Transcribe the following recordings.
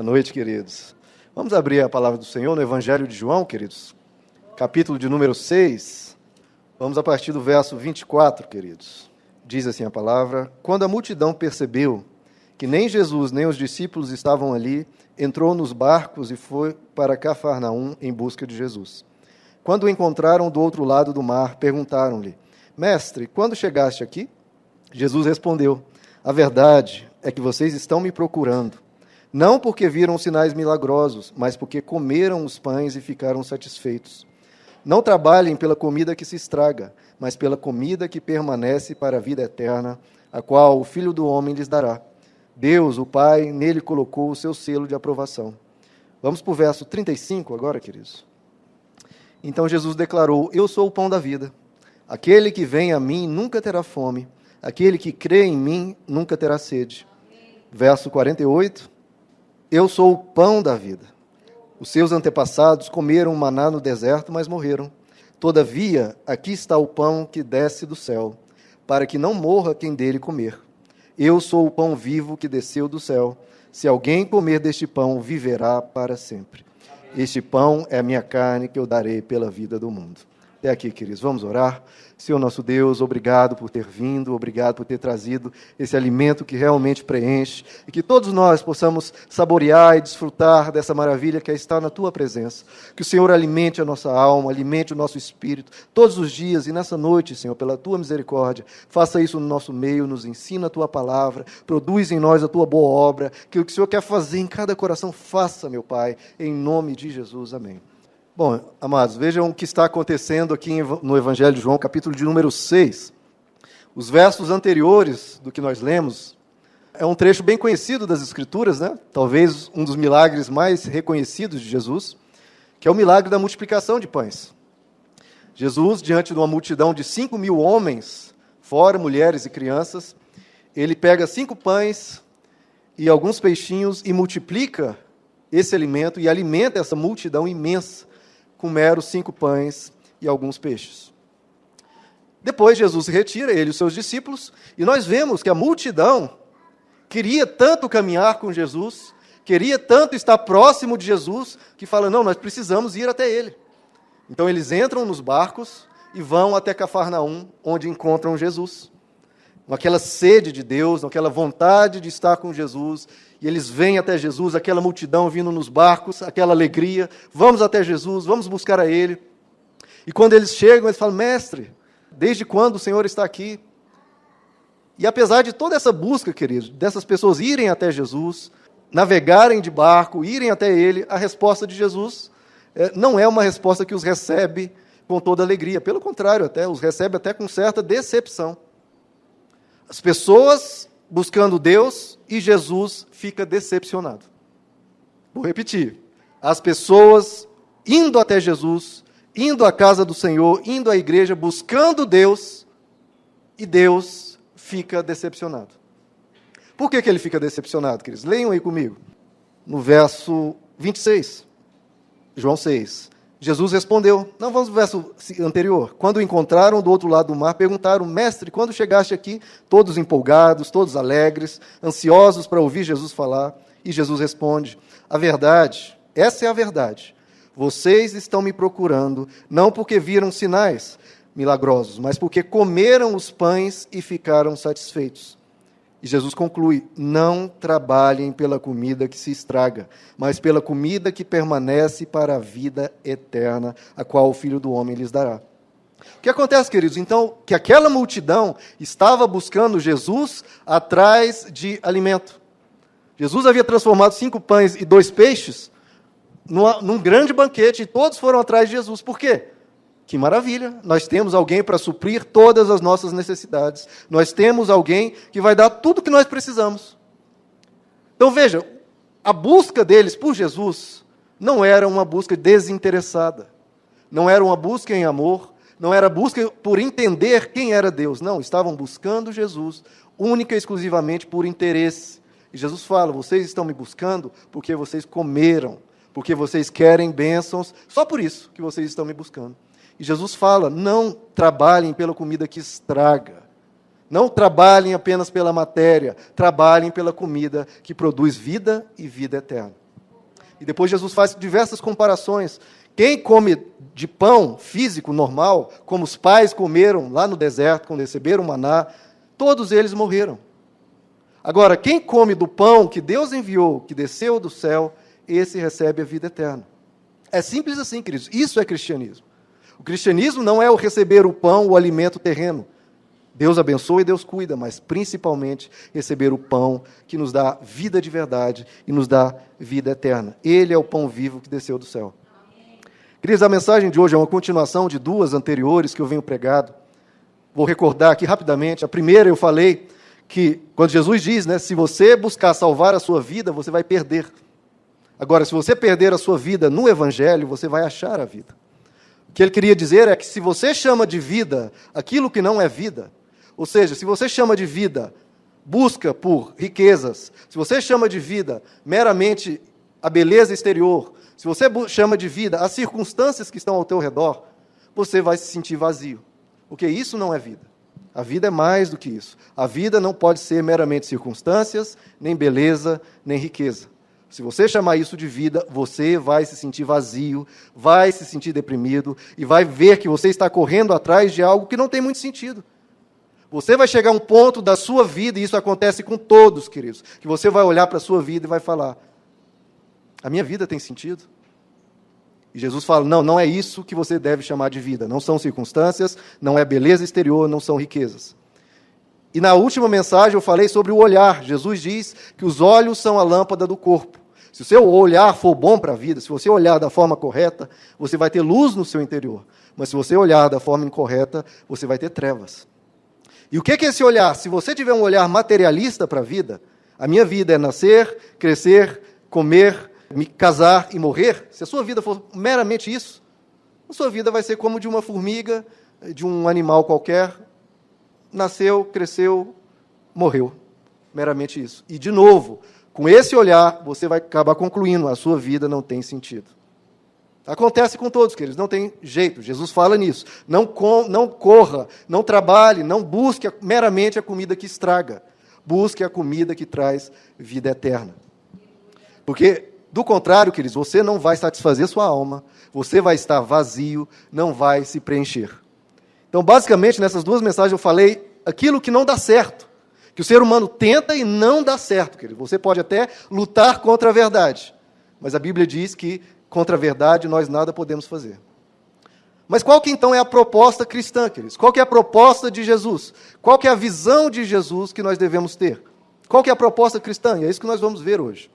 noite, queridos. Vamos abrir a palavra do Senhor no Evangelho de João, queridos. Capítulo de número 6. Vamos a partir do verso 24, queridos. Diz assim a palavra: Quando a multidão percebeu que nem Jesus nem os discípulos estavam ali, entrou nos barcos e foi para Cafarnaum em busca de Jesus. Quando o encontraram do outro lado do mar, perguntaram-lhe: Mestre, quando chegaste aqui? Jesus respondeu: A verdade é que vocês estão me procurando, não porque viram sinais milagrosos, mas porque comeram os pães e ficaram satisfeitos. Não trabalhem pela comida que se estraga, mas pela comida que permanece para a vida eterna, a qual o Filho do Homem lhes dará. Deus, o Pai, nele colocou o seu selo de aprovação. Vamos para o verso 35 agora, queridos. Então Jesus declarou: Eu sou o pão da vida. Aquele que vem a mim nunca terá fome. Aquele que crê em mim nunca terá sede. Verso 48. Eu sou o pão da vida. Os seus antepassados comeram maná no deserto, mas morreram. Todavia, aqui está o pão que desce do céu, para que não morra quem dele comer. Eu sou o pão vivo que desceu do céu. Se alguém comer deste pão, viverá para sempre. Este pão é a minha carne que eu darei pela vida do mundo. Até aqui, queridos. Vamos orar. Senhor nosso Deus, obrigado por ter vindo, obrigado por ter trazido esse alimento que realmente preenche e que todos nós possamos saborear e desfrutar dessa maravilha que é estar na Tua presença. Que o Senhor alimente a nossa alma, alimente o nosso espírito todos os dias e nessa noite, Senhor, pela Tua misericórdia, faça isso no nosso meio, nos ensina a Tua palavra, produz em nós a Tua boa obra, que o que o Senhor quer fazer em cada coração, faça, meu Pai, em nome de Jesus. Amém. Bom, amados, vejam o que está acontecendo aqui no Evangelho de João, capítulo de número 6. Os versos anteriores do que nós lemos é um trecho bem conhecido das Escrituras, né? Talvez um dos milagres mais reconhecidos de Jesus, que é o milagre da multiplicação de pães. Jesus, diante de uma multidão de 5.000 homens, fora mulheres e crianças, ele pega 5 pães e alguns peixinhos e multiplica esse alimento e alimenta essa multidão imensa com meros 5 pães e alguns peixes. Depois Jesus se retira, ele e os seus discípulos, e nós vemos que a multidão queria tanto caminhar com Jesus, queria tanto estar próximo de Jesus, que fala: não, nós precisamos ir até ele. Então eles entram nos barcos e vão até Cafarnaum, onde encontram Jesus. Com aquela sede de Deus, com aquela vontade de estar com Jesus, e eles vêm até Jesus, aquela multidão vindo nos barcos, aquela alegria: vamos até Jesus, vamos buscar a Ele. E quando eles chegam, eles falam: Mestre, desde quando o Senhor está aqui? E apesar de toda essa busca, queridos, dessas pessoas irem até Jesus, navegarem de barco, irem até Ele, a resposta de Jesus não é uma resposta que os recebe com toda alegria. Pelo contrário, até os recebe até com certa decepção. As pessoas buscando Deus e Jesus fica decepcionado. Vou repetir. As pessoas indo até Jesus, indo à casa do Senhor, indo à igreja, buscando Deus, e Deus fica decepcionado. Por que ele fica decepcionado, queridos? Leiam aí comigo. No verso 26, João 6. Jesus respondeu, não, vamos ao verso anterior. Quando o encontraram do outro lado do mar, perguntaram: Mestre, quando chegaste aqui? Todos empolgados, todos alegres, ansiosos para ouvir Jesus falar. E Jesus responde: a verdade, essa é a verdade. Vocês estão me procurando, não porque viram sinais milagrosos, mas porque comeram os pães e ficaram satisfeitos. E Jesus conclui: não trabalhem pela comida que se estraga, mas pela comida que permanece para a vida eterna, a qual o Filho do Homem lhes dará. O que acontece, queridos? Então, que aquela multidão estava buscando Jesus atrás de alimento. Jesus havia transformado 5 pães e 2 peixes num grande banquete, e todos foram atrás de Jesus. Por quê? Que maravilha, nós temos alguém para suprir todas as nossas necessidades. Nós temos alguém que vai dar tudo o que nós precisamos. Então veja, a busca deles por Jesus não era uma busca desinteressada. Não era uma busca em amor, não era busca por entender quem era Deus. Não, estavam buscando Jesus, única e exclusivamente por interesse. E Jesus fala: vocês estão me buscando porque vocês comeram, porque vocês querem bênçãos, só por isso que vocês estão me buscando. E Jesus fala: não trabalhem pela comida que estraga. Não trabalhem apenas pela matéria, trabalhem pela comida que produz vida e vida eterna. E depois Jesus faz diversas comparações. Quem come de pão físico, normal, como os pais comeram lá no deserto, quando receberam o maná, todos eles morreram. Agora, quem come do pão que Deus enviou, que desceu do céu, esse recebe a vida eterna. É simples assim, queridos. Isso é cristianismo. O cristianismo não é o receber o pão, o alimento terreno. Deus abençoa e Deus cuida, mas principalmente receber o pão que nos dá vida de verdade e nos dá vida eterna. Ele é o pão vivo que desceu do céu. Queridos, a mensagem de hoje é uma continuação de duas anteriores que eu venho pregado. Vou recordar aqui rapidamente. A primeira eu falei que, quando Jesus diz, né, se você buscar salvar a sua vida, você vai perder. Agora, se você perder a sua vida no Evangelho, você vai achar a vida. O que ele queria dizer é que se você chama de vida aquilo que não é vida, ou seja, se você chama de vida busca por riquezas, se você chama de vida meramente a beleza exterior, se você chama de vida as circunstâncias que estão ao teu redor, você vai se sentir vazio, porque isso não é vida. A vida é mais do que isso. A vida não pode ser meramente circunstâncias, nem beleza, nem riqueza. Se você chamar isso de vida, você vai se sentir vazio, vai se sentir deprimido e vai ver que você está correndo atrás de algo que não tem muito sentido. Você vai chegar a um ponto da sua vida, e isso acontece com todos, queridos, que você vai olhar para a sua vida e vai falar, a minha vida tem sentido? E Jesus fala, não é isso que você deve chamar de vida. Não são circunstâncias, não é beleza exterior, não são riquezas. E na última mensagem eu falei sobre o olhar. Jesus diz que os olhos são a lâmpada do corpo. Se o seu olhar for bom para a vida, se você olhar da forma correta, você vai ter luz no seu interior. Mas se você olhar da forma incorreta, você vai ter trevas. E o que é esse olhar? Se você tiver um olhar materialista para a vida, a minha vida é nascer, crescer, comer, me casar e morrer, se a sua vida for meramente isso, a sua vida vai ser como de uma formiga, de um animal qualquer, nasceu, cresceu, morreu. Meramente isso. E, de novo, com esse olhar, você vai acabar concluindo, a sua vida não tem sentido. Acontece com todos, queridos, não tem jeito. Jesus fala nisso. Não corra, não trabalhe, não busque meramente a comida que estraga. Busque a comida que traz vida eterna. Porque, do contrário, queridos, você não vai satisfazer sua alma, você vai estar vazio, não vai se preencher. Então, basicamente, nessas duas mensagens eu falei aquilo que não dá certo, que o ser humano tenta e não dá certo, querido. Você pode até lutar contra a verdade, mas a Bíblia diz que contra a verdade nós nada podemos fazer. Mas qual que então é a proposta cristã, queridos? Qual que é a proposta de Jesus? Qual que é a visão de Jesus que nós devemos ter? Qual que é a proposta cristã? E é isso que nós vamos ver hoje.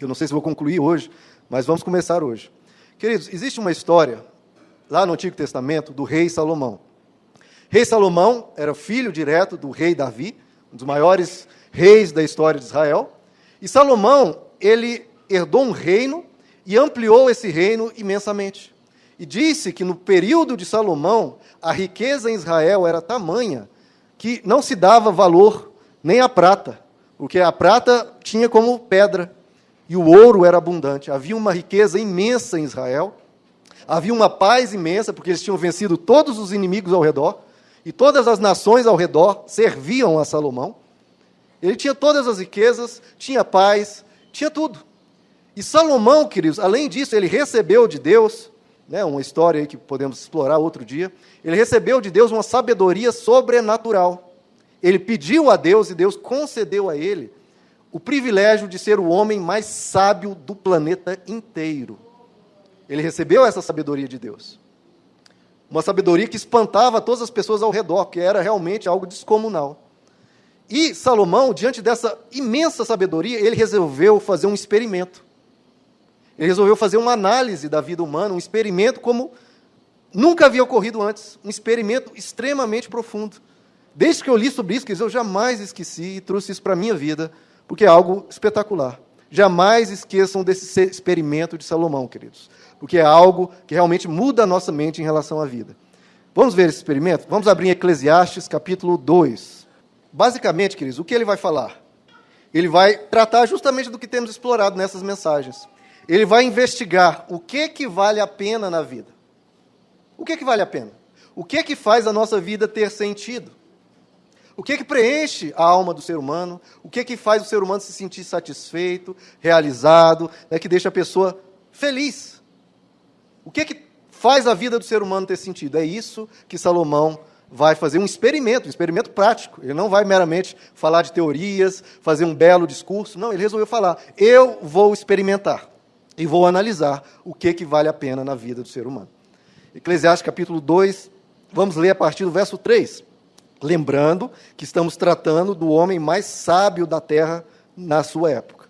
Eu não sei se vou concluir hoje, mas vamos começar hoje. Queridos, existe uma história, lá no Antigo Testamento, do rei Salomão. Rei Salomão era filho direto do rei Davi, um dos maiores reis da história de Israel. E Salomão, ele herdou um reino e ampliou esse reino imensamente. E disse que no período de Salomão, a riqueza em Israel era tamanha que não se dava valor nem à prata, porque a prata tinha como pedra e o ouro era abundante. Havia uma riqueza imensa em Israel, havia uma paz imensa, porque eles tinham vencido todos os inimigos ao redor, e todas as nações ao redor serviam a Salomão. Ele tinha todas as riquezas, tinha paz, tinha tudo. E Salomão, queridos, além disso, ele recebeu de Deus, né, uma história aí que podemos explorar outro dia, ele recebeu de Deus uma sabedoria sobrenatural. Ele pediu a Deus e Deus concedeu a ele o privilégio de ser o homem mais sábio do planeta inteiro. Ele recebeu essa sabedoria de Deus. Uma sabedoria que espantava todas as pessoas ao redor, que era realmente algo descomunal. E Salomão, diante dessa imensa sabedoria, ele resolveu fazer um experimento. Ele resolveu fazer uma análise da vida humana, um experimento como nunca havia ocorrido antes, um experimento extremamente profundo. Desde que eu li sobre isso, eu jamais esqueci e trouxe isso para a minha vida, porque é algo espetacular. Jamais esqueçam desse experimento de Salomão, queridos, porque é algo que realmente muda a nossa mente em relação à vida. Vamos ver esse experimento? Vamos abrir em Eclesiastes, capítulo 2. Basicamente, queridos, o que ele vai falar? Ele vai tratar justamente do que temos explorado nessas mensagens. Ele vai investigar o que vale a pena na vida. O que vale a pena? O que faz a nossa vida ter sentido? O que preenche a alma do ser humano? O que faz o ser humano se sentir satisfeito, realizado, né, que deixa a pessoa feliz? O que faz a vida do ser humano ter sentido? É isso que Salomão vai fazer um experimento prático. Ele não vai meramente falar de teorias, fazer um belo discurso. Não, ele resolveu falar, eu vou experimentar e vou analisar o que vale a pena na vida do ser humano. Eclesiastes capítulo 2, vamos ler a partir do verso 3. Lembrando que estamos tratando do homem mais sábio da terra na sua época.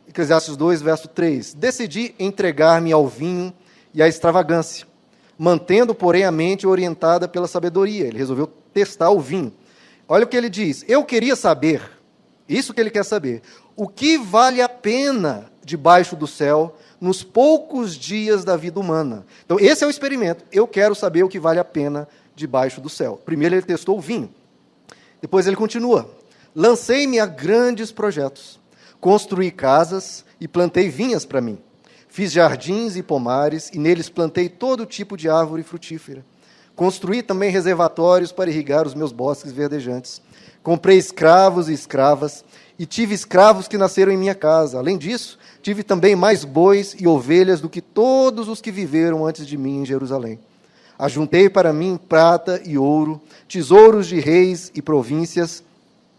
Eclesiastes 2, verso 3. Decidi entregar-me ao vinho e à extravagância, mantendo, porém, a mente orientada pela sabedoria. Ele resolveu testar o vinho. Olha o que ele diz. Eu queria saber, isso que ele quer saber, o que vale a pena debaixo do céu nos poucos dias da vida humana. Então, esse é o experimento. Eu quero saber o que vale a pena debaixo do céu. Primeiro ele testou o vinho. Depois ele continua. Lancei-me a grandes projetos. Construí casas e plantei vinhas para mim. Fiz jardins e pomares, e neles plantei todo tipo de árvore frutífera. Construí também reservatórios para irrigar os meus bosques verdejantes. Comprei escravos e escravas, e tive escravos que nasceram em minha casa. Além disso, tive também mais bois e ovelhas do que todos os que viveram antes de mim em Jerusalém. Ajuntei para mim prata e ouro, tesouros de reis e províncias.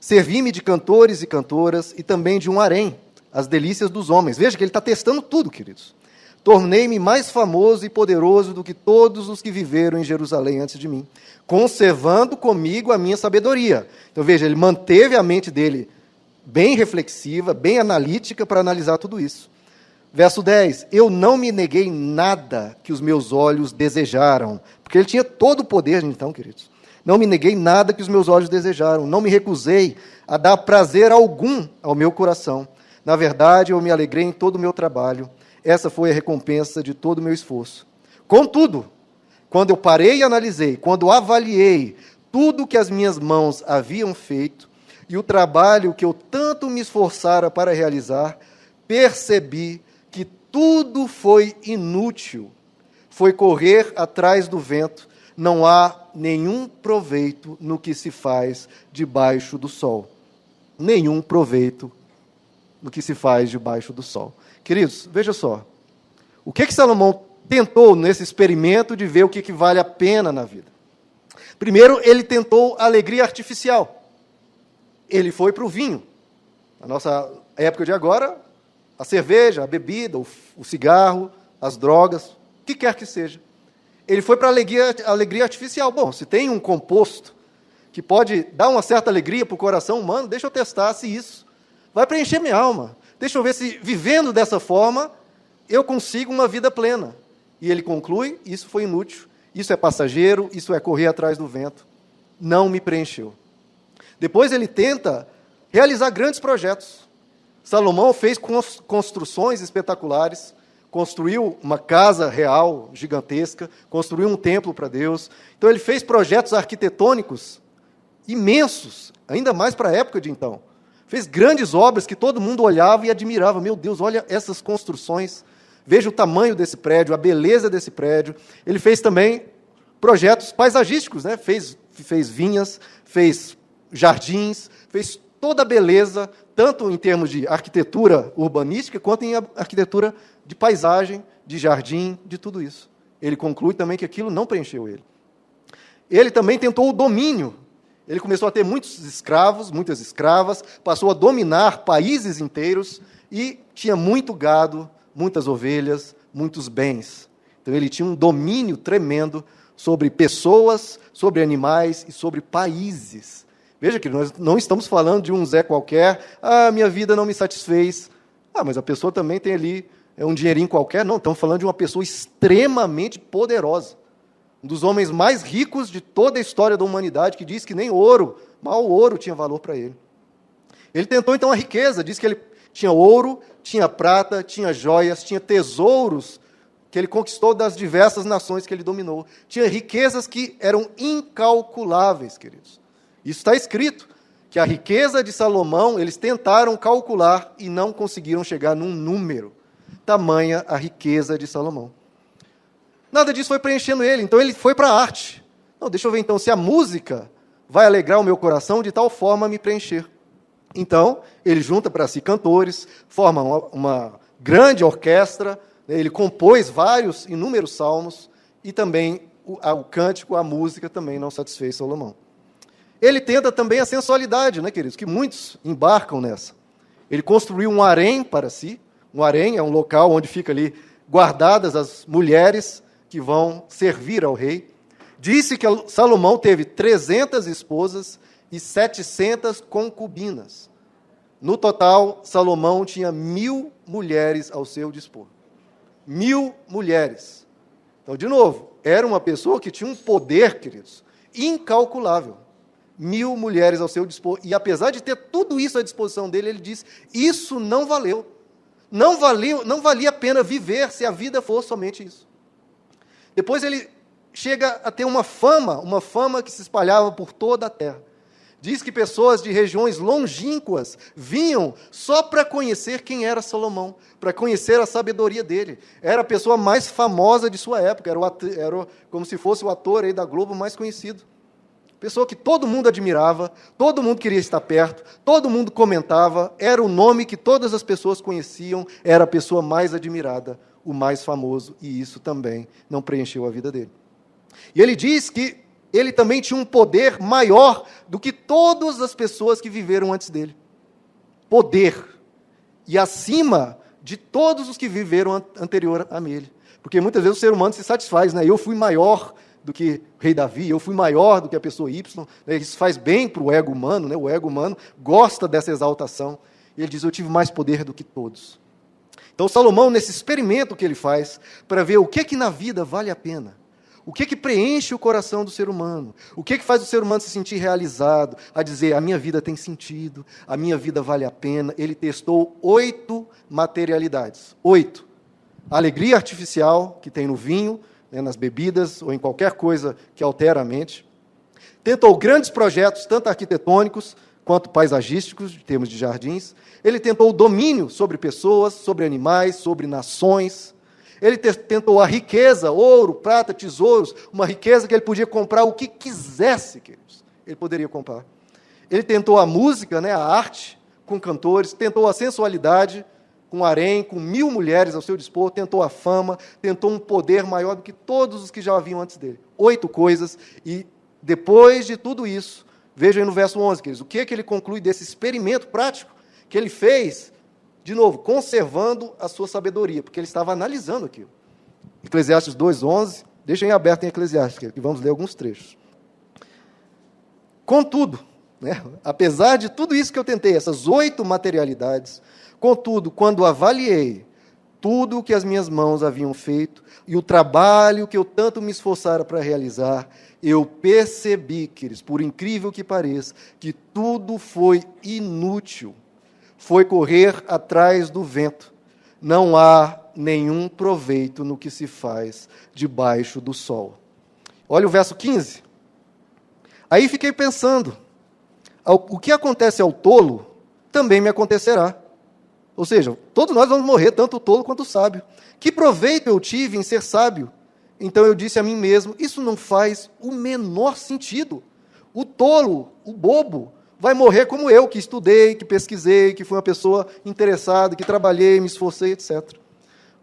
Servi-me de cantores e cantoras, e também de um harém, as delícias dos homens. Veja que ele está testando tudo, queridos. Tornei-me mais famoso e poderoso do que todos os que viveram em Jerusalém antes de mim, conservando comigo a minha sabedoria. Então, veja, ele manteve a mente dele bem reflexiva, bem analítica para analisar tudo isso. Verso 10, eu não me neguei nada que os meus olhos desejaram, porque ele tinha todo o poder, então, queridos. Não me neguei nada que os meus olhos desejaram, não me recusei a dar prazer algum ao meu coração. Na verdade, eu me alegrei em todo o meu trabalho. Essa foi a recompensa de todo o meu esforço. Contudo, quando eu parei e analisei, quando avaliei tudo que as minhas mãos haviam feito e o trabalho que eu tanto me esforçara para realizar, percebi que tudo foi inútil. Foi correr atrás do vento. Não há nenhum proveito no que se faz debaixo do sol. Nenhum proveito no que se faz debaixo do sol. Queridos, veja só. O que Salomão tentou nesse experimento de ver o que vale a pena na vida? Primeiro, ele tentou a alegria artificial. Ele foi para o vinho. Na nossa época de agora, a cerveja, a bebida, o cigarro, as drogas, o que quer que seja. Ele foi para a alegria artificial. Bom, se tem um composto que pode dar uma certa alegria para o coração humano, deixa eu testar se isso vai preencher minha alma. Deixa eu ver se, vivendo dessa forma, eu consigo uma vida plena. E ele conclui, isso foi inútil, isso é passageiro, isso é correr atrás do vento. Não me preencheu. Depois ele tenta realizar grandes projetos. Salomão fez construções espetaculares, construiu uma casa real gigantesca, construiu um templo para Deus. Então ele fez projetos arquitetônicos imensos, ainda mais para a época de então. Fez grandes obras que todo mundo olhava e admirava. Meu Deus, olha essas construções. Veja o tamanho desse prédio, a beleza desse prédio. Ele fez também projetos paisagísticos, né? Fez vinhas, fez jardins, fez toda a beleza, tanto em termos de arquitetura urbanística, quanto em arquitetura de paisagem, de jardim, de tudo isso. Ele conclui também que aquilo não preencheu ele. Ele também tentou o domínio. Ele começou a ter muitos escravos, muitas escravas, passou a dominar países inteiros e tinha muito gado, muitas ovelhas, muitos bens. Então ele tinha um domínio tremendo sobre pessoas, sobre animais e sobre países. Veja que nós não estamos falando de um Zé qualquer, minha vida não me satisfez. Mas a pessoa também tem ali um dinheirinho qualquer. Não, estamos falando de uma pessoa extremamente poderosa. Um dos homens mais ricos de toda a história da humanidade, que diz que nem ouro, mal ouro tinha valor para ele. Ele tentou, então, a riqueza, diz que ele tinha ouro, tinha prata, tinha joias, tinha tesouros que ele conquistou das diversas nações que ele dominou. Tinha riquezas que eram incalculáveis, queridos. Isso está escrito, que a riqueza de Salomão, eles tentaram calcular e não conseguiram chegar num número. Tamanha a riqueza de Salomão. Nada disso foi preenchendo ele, então ele foi para a arte. Não, deixa eu ver então se a música vai alegrar o meu coração de tal forma a me preencher. Então, ele junta para si cantores, forma uma grande orquestra, né? Ele compôs inúmeros salmos, e também o cântico, a música também não satisfez Salomão. Ele tenta também a sensualidade, né, queridos, que muitos embarcam nessa. Ele construiu um harém para si. Um harém é um local onde fica ali guardadas as mulheres que vão servir ao rei. Disse que Salomão teve 300 esposas e 700 concubinas. No total, Salomão tinha 1.000 mulheres ao seu dispor. 1.000 mulheres. Então, de novo, era uma pessoa que tinha um poder, queridos, incalculável. 1.000 mulheres ao seu dispor. E apesar de ter tudo isso à disposição dele, ele diz, isso não valeu. Não valia a pena viver se a vida fosse somente isso. Depois ele chega a ter uma fama que se espalhava por toda a terra. Diz que pessoas de regiões longínquas vinham só para conhecer quem era Salomão, para conhecer a sabedoria dele. Era a pessoa mais famosa de sua época, era como se fosse o ator aí da Globo mais conhecido. Pessoa que todo mundo admirava, todo mundo queria estar perto, todo mundo comentava, era o nome que todas as pessoas conheciam, era a pessoa mais admirada, o mais famoso, e isso também não preencheu a vida dele. E ele diz que ele também tinha um poder maior do que todas as pessoas que viveram antes dele. Poder. E acima de todos os que viveram anterior a ele. Porque muitas vezes o ser humano se satisfaz, né? Eu fui maior do que o rei Davi, eu fui maior do que a pessoa Y. Né? Isso faz bem para o ego humano, né? O ego humano gosta dessa exaltação. E ele diz, eu tive mais poder do que todos. Então Salomão, nesse experimento que ele faz, para ver o que na vida vale a pena, o que preenche o coração do ser humano, o que faz o ser humano se sentir realizado, a dizer, a minha vida tem sentido, a minha vida vale a pena, ele testou 8 materialidades. 8. A alegria artificial que tem no vinho, né, nas bebidas, ou em qualquer coisa que altera a mente. Tentou grandes projetos, tanto arquitetônicos quanto paisagísticos, em termos de jardins. Ele tentou o domínio sobre pessoas, sobre animais, sobre nações. Ele tentou a riqueza, ouro, prata, tesouros, uma riqueza que ele podia comprar o que quisesse, queridos. Ele poderia comprar. Ele tentou a música, né, a arte, com cantores, tentou a sensualidade, com harém, com 1.000 mulheres ao seu dispor, tentou a fama, tentou um poder maior do que todos os que já haviam antes dele. 8 coisas, e depois de tudo isso, vejam aí no verso 11, queridos, o que ele conclui desse experimento prático que ele fez, de novo, conservando a sua sabedoria, porque ele estava analisando aquilo. Eclesiastes 2:11, deixem aberto em Eclesiastes, que vamos ler alguns trechos. Contudo, né, apesar de tudo isso que eu tentei, essas 8 materialidades, contudo, quando avaliei tudo o que as minhas mãos haviam feito e o trabalho que eu tanto me esforçara para realizar, eu percebi, queridos, por incrível que pareça, que tudo foi inútil. Foi correr atrás do vento. Não há nenhum proveito no que se faz debaixo do sol. Olha o verso 15. Aí fiquei pensando, o que acontece ao tolo, também me acontecerá. Ou seja, todos nós vamos morrer, tanto o tolo quanto o sábio. Que proveito eu tive em ser sábio? Então eu disse a mim mesmo, isso não faz o menor sentido. O tolo, o bobo, vai morrer como eu, que estudei, que pesquisei, que fui uma pessoa interessada, que trabalhei, me esforcei, etc.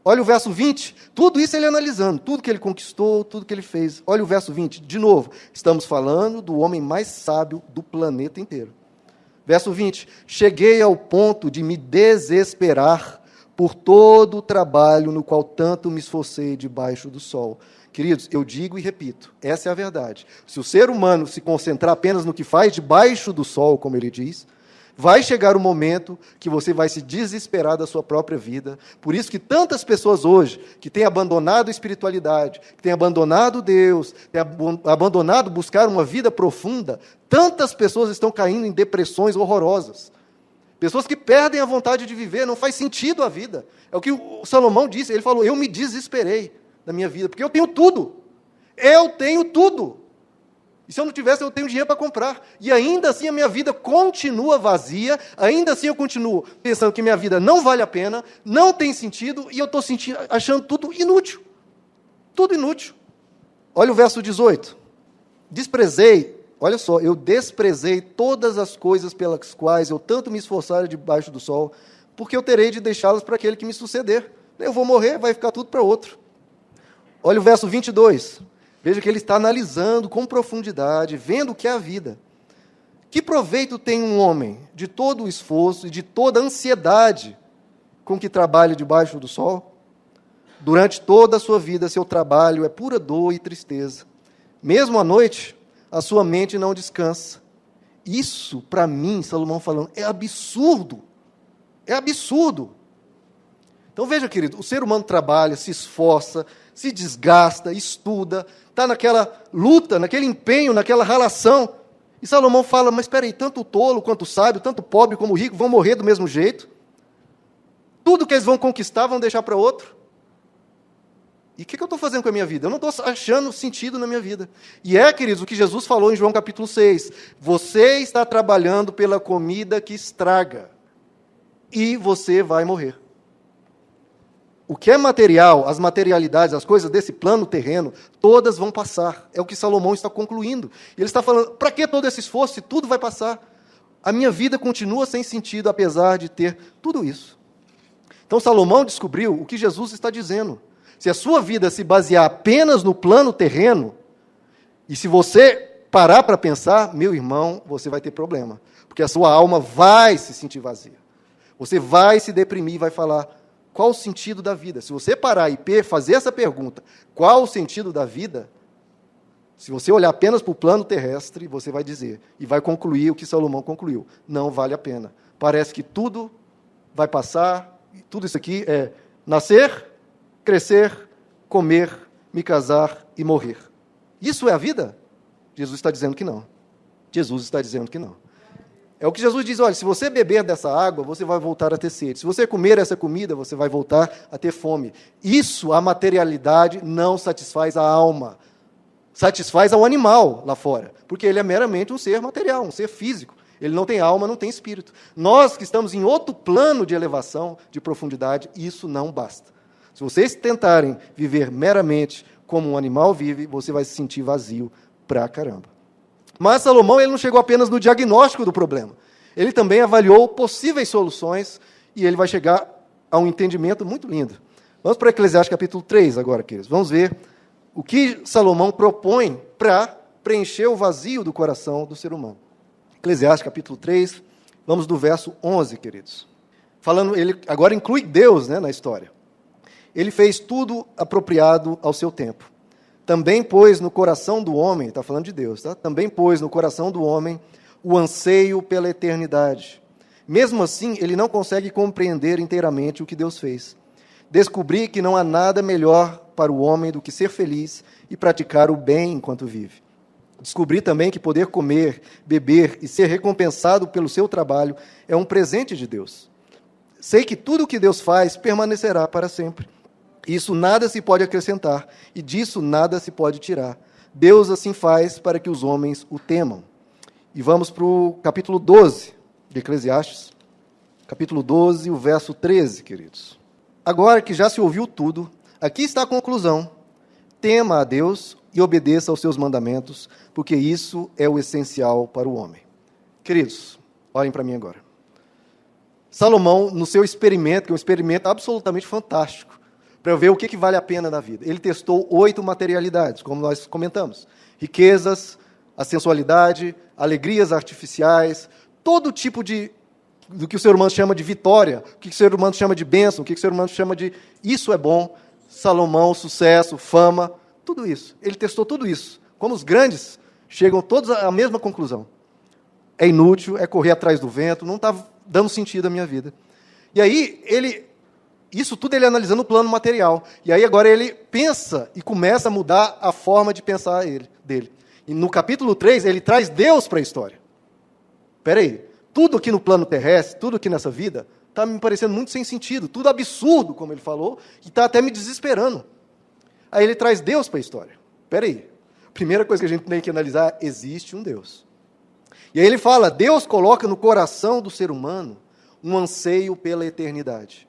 Olha o verso 20, tudo isso ele analisando, tudo que ele conquistou, tudo que ele fez. Olha o verso 20, de novo, estamos falando do homem mais sábio do planeta inteiro. Verso 20, cheguei ao ponto de me desesperar por todo o trabalho no qual tanto me esforcei debaixo do sol. Queridos, eu digo e repito, essa é a verdade. Se o ser humano se concentrar apenas no que faz debaixo do sol, como ele diz, vai chegar o momento que você vai se desesperar da sua própria vida. Por isso que tantas pessoas hoje, que têm abandonado a espiritualidade, que têm abandonado Deus, têm abandonado buscar uma vida profunda, tantas pessoas estão caindo em depressões horrorosas. Pessoas que perdem a vontade de viver, não faz sentido a vida. É o que o Salomão disse, ele falou, eu me desesperei da minha vida, porque eu tenho tudo. Eu tenho tudo. E se eu não tivesse, eu tenho dinheiro para comprar. E ainda assim a minha vida continua vazia, ainda assim eu continuo pensando que minha vida não vale a pena, não tem sentido, e eu estou achando tudo inútil. Tudo inútil. Olha o verso 18. Desprezei, olha só, eu desprezei todas as coisas pelas quais eu tanto me esforçara debaixo do sol, porque eu terei de deixá-las para aquele que me suceder. Eu vou morrer, vai ficar tudo para outro. Olha o verso 22. Veja que ele está analisando com profundidade, vendo o que é a vida. Que proveito tem um homem de todo o esforço e de toda a ansiedade com que trabalha debaixo do sol? Durante toda a sua vida, seu trabalho é pura dor e tristeza. Mesmo à noite, a sua mente não descansa. Isso, para mim, Salomão falando, é absurdo. É absurdo. Então veja, querido, o ser humano trabalha, se esforça, se desgasta, estuda, está naquela luta, naquele empenho, naquela relação. E Salomão fala, mas espera aí, tanto o tolo quanto o sábio, tanto o pobre como o rico vão morrer do mesmo jeito? Tudo que eles vão conquistar vão deixar para outro? E o que eu estou fazendo com a minha vida? Eu não estou achando sentido na minha vida. E queridos, o que Jesus falou em João capítulo 6. Você está trabalhando pela comida que estraga. E você vai morrer. O que é material, as materialidades, as coisas desse plano terreno, todas vão passar. É o que Salomão está concluindo. Ele está falando, para que todo esse esforço se tudo vai passar? A minha vida continua sem sentido, apesar de ter tudo isso. Então Salomão descobriu o que Jesus está dizendo. Se a sua vida se basear apenas no plano terreno, e se você parar para pensar, meu irmão, você vai ter problema. Porque a sua alma vai se sentir vazia. Você vai se deprimir e vai falar, qual o sentido da vida? Se você parar e fazer essa pergunta, qual o sentido da vida? Se você olhar apenas para o plano terrestre, você vai dizer, e vai concluir o que Salomão concluiu. Não vale a pena. Parece que tudo vai passar, tudo isso aqui é nascer, crescer, comer, me casar e morrer. Isso é a vida? Jesus está dizendo que não. Jesus está dizendo que não. É o que Jesus diz, olha, se você beber dessa água, você vai voltar a ter sede. Se você comer essa comida, você vai voltar a ter fome. Isso, a materialidade, não satisfaz a alma. Satisfaz ao animal lá fora, porque ele é meramente um ser material, um ser físico. Ele não tem alma, não tem espírito. Nós que estamos em outro plano de elevação, de profundidade, isso não basta. Se vocês tentarem viver meramente como um animal vive, você vai se sentir vazio pra caramba. Mas Salomão ele não chegou apenas no diagnóstico do problema. Ele também avaliou possíveis soluções e ele vai chegar a um entendimento muito lindo. Vamos para Eclesiastes capítulo 3 agora, queridos. Vamos ver o que Salomão propõe para preencher o vazio do coração do ser humano. Eclesiastes capítulo 3, vamos do verso 11, queridos. Falando, ele agora inclui Deus, na história. Ele fez tudo apropriado ao seu tempo. Também pôs no coração do homem, está falando de Deus, tá? Também pôs no coração do homem o anseio pela eternidade. Mesmo assim, ele não consegue compreender inteiramente o que Deus fez. Descobri que não há nada melhor para o homem do que ser feliz e praticar o bem enquanto vive. Descobri também que poder comer, beber e ser recompensado pelo seu trabalho é um presente de Deus. Sei que tudo o que Deus faz permanecerá para sempre. Isso nada se pode acrescentar, e disso nada se pode tirar. Deus assim faz para que os homens o temam. E vamos para o capítulo 12 de Eclesiastes. Capítulo 12, o verso 13, queridos. Agora que já se ouviu tudo, aqui está a conclusão. Tema a Deus e obedeça aos seus mandamentos, porque isso é o essencial para o homem. Queridos, olhem para mim agora. Salomão, no seu experimento, que é um experimento absolutamente fantástico, para ver o que vale a pena na vida. Ele testou 8 materialidades, como nós comentamos. Riquezas, a sensualidade, alegrias artificiais, todo tipo do que o ser humano chama de vitória, o que o ser humano chama de bênção, o que o ser humano chama de isso é bom, Salomão, sucesso, fama, tudo isso. Ele testou tudo isso. Como os grandes, chegam todos à mesma conclusão. É inútil, é correr atrás do vento, não está dando sentido à minha vida. E aí, isso tudo ele analisando o plano material. E aí agora ele pensa e começa a mudar a forma de pensar dele. E no capítulo 3, ele traz Deus para a história. Espera aí, tudo aqui no plano terrestre, tudo aqui nessa vida, está me parecendo muito sem sentido, tudo absurdo, como ele falou, e está até me desesperando. Aí ele traz Deus para a história. Espera aí, primeira coisa que a gente tem que analisar, existe um Deus. E aí ele fala, Deus coloca no coração do ser humano um anseio pela eternidade.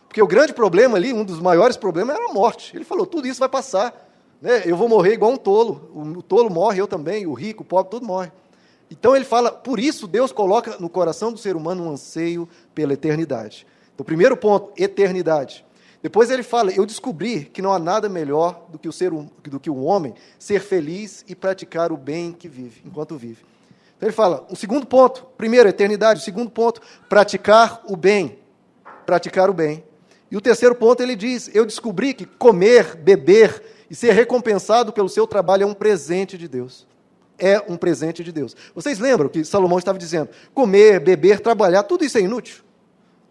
Porque o grande problema ali, um dos maiores problemas, era a morte. Ele falou, tudo isso vai passar. né? Eu vou morrer igual um tolo. O tolo morre, eu também, o rico, o pobre, todo morre. Então ele fala, por isso Deus coloca no coração do ser humano um anseio pela eternidade. Então, primeiro ponto, eternidade. Depois ele fala, eu descobri que não há nada melhor do que o homem ser feliz e praticar o bem que vive, enquanto vive. Então ele fala, o segundo ponto, primeiro, eternidade. O segundo ponto, praticar o bem. Praticar o bem. E o terceiro ponto ele diz, eu descobri que comer, beber e ser recompensado pelo seu trabalho é um presente de Deus. É um presente de Deus. Vocês lembram que Salomão estava dizendo, comer, beber, trabalhar, tudo isso é inútil?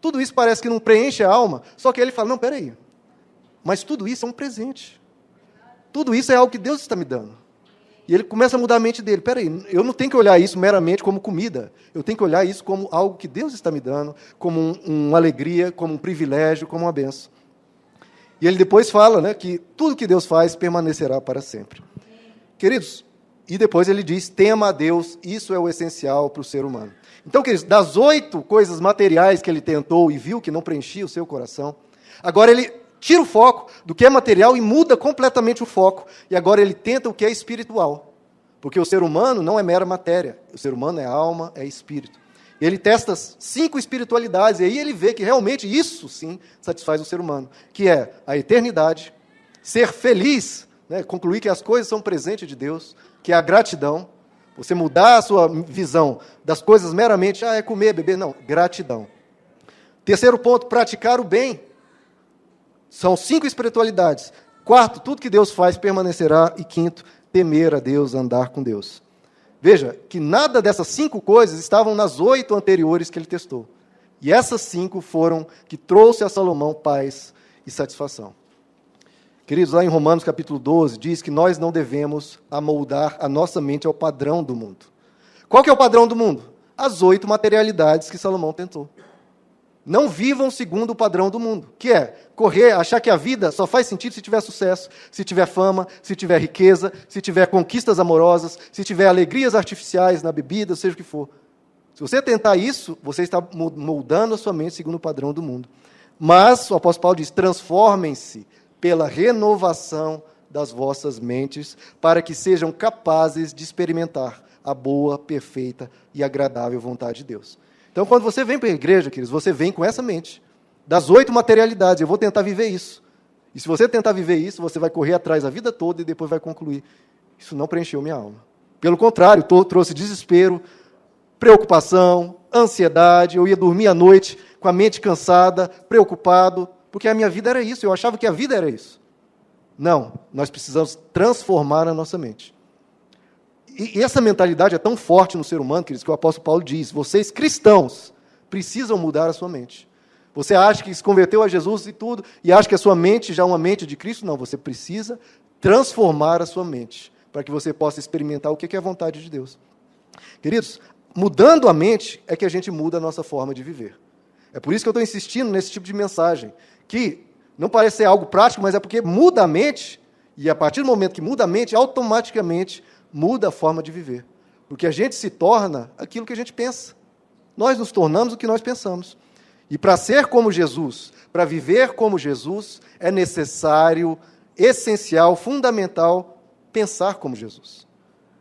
Tudo isso parece que não preenche a alma, só que ele fala, não, peraí, mas tudo isso é um presente. Tudo isso é algo que Deus está me dando. E ele começa a mudar a mente dele, peraí, eu não tenho que olhar isso meramente como comida, eu tenho que olhar isso como algo que Deus está me dando, como uma alegria, como um privilégio, como uma bênção. E ele depois fala, né, que tudo que Deus faz permanecerá para sempre. Queridos, e depois ele diz, tema a Deus, isso é o essencial para o ser humano. Então, queridos, das 8 coisas materiais que ele tentou e viu que não preenchia o seu coração, agora ele tira o foco do que é material e muda completamente o foco. E agora ele tenta o que é espiritual. Porque o ser humano não é mera matéria. O ser humano é alma, é espírito. E ele testa 5 espiritualidades, e aí ele vê que realmente isso, sim, satisfaz o ser humano. Que é a eternidade, ser feliz, né, concluir que as coisas são presente de Deus, que é a gratidão. Você mudar a sua visão das coisas meramente, é comer, beber, não, gratidão. Terceiro ponto, praticar o bem. São 5 espiritualidades. Quarto, tudo que Deus faz permanecerá. E quinto, temer a Deus, andar com Deus. Veja que nada dessas 5 coisas estavam nas 8 anteriores que ele testou. E essas 5 foram que trouxe a Salomão paz e satisfação. Queridos, lá em Romanos capítulo 12, diz que nós não devemos amoldar a nossa mente ao padrão do mundo. Qual que é o padrão do mundo? As 8 materialidades que Salomão tentou. Não vivam segundo o padrão do mundo, que é correr, achar que a vida só faz sentido se tiver sucesso, se tiver fama, se tiver riqueza, se tiver conquistas amorosas, se tiver alegrias artificiais na bebida, seja o que for. Se você tentar isso, você está moldando a sua mente segundo o padrão do mundo. Mas, o apóstolo Paulo diz, transformem-se pela renovação das vossas mentes, para que sejam capazes de experimentar a boa, perfeita e agradável vontade de Deus. Então, quando você vem para a igreja, queridos, você vem com essa mente, das 8 materialidades, eu vou tentar viver isso. E se você tentar viver isso, você vai correr atrás a vida toda e depois vai concluir, isso não preencheu minha alma. Pelo contrário, trouxe desespero, preocupação, ansiedade, eu ia dormir à noite com a mente cansada, preocupado, porque a minha vida era isso, eu achava que a vida era isso. Não, nós precisamos transformar a nossa mente. E essa mentalidade é tão forte no ser humano, queridos, que o apóstolo Paulo diz, vocês cristãos precisam mudar a sua mente. Você acha que se converteu a Jesus e tudo, e acha que a sua mente já é uma mente de Cristo? Não, você precisa transformar a sua mente, para que você possa experimentar o que é a vontade de Deus. Queridos, mudando a mente é que a gente muda a nossa forma de viver. É por isso que eu estou insistindo nesse tipo de mensagem, que não parece ser algo prático, mas é porque muda a mente, e a partir do momento que muda a mente, automaticamente muda a forma de viver. Porque a gente se torna aquilo que a gente pensa. Nós nos tornamos o que nós pensamos. E para ser como Jesus, para viver como Jesus, é necessário, essencial, fundamental, pensar como Jesus.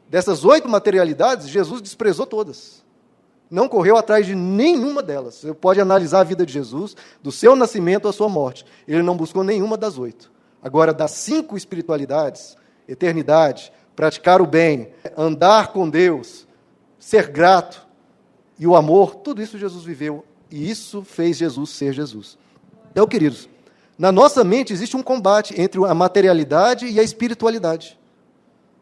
Dessas 8 materialidades, Jesus desprezou todas. Não correu atrás de nenhuma delas. Você pode analisar a vida de Jesus, do seu nascimento à sua morte. Ele não buscou nenhuma das 8. Agora, das 5 espiritualidades, eternidade, praticar o bem, andar com Deus, ser grato e o amor, tudo isso Jesus viveu. E isso fez Jesus ser Jesus. Então, queridos, na nossa mente existe um combate entre a materialidade e a espiritualidade.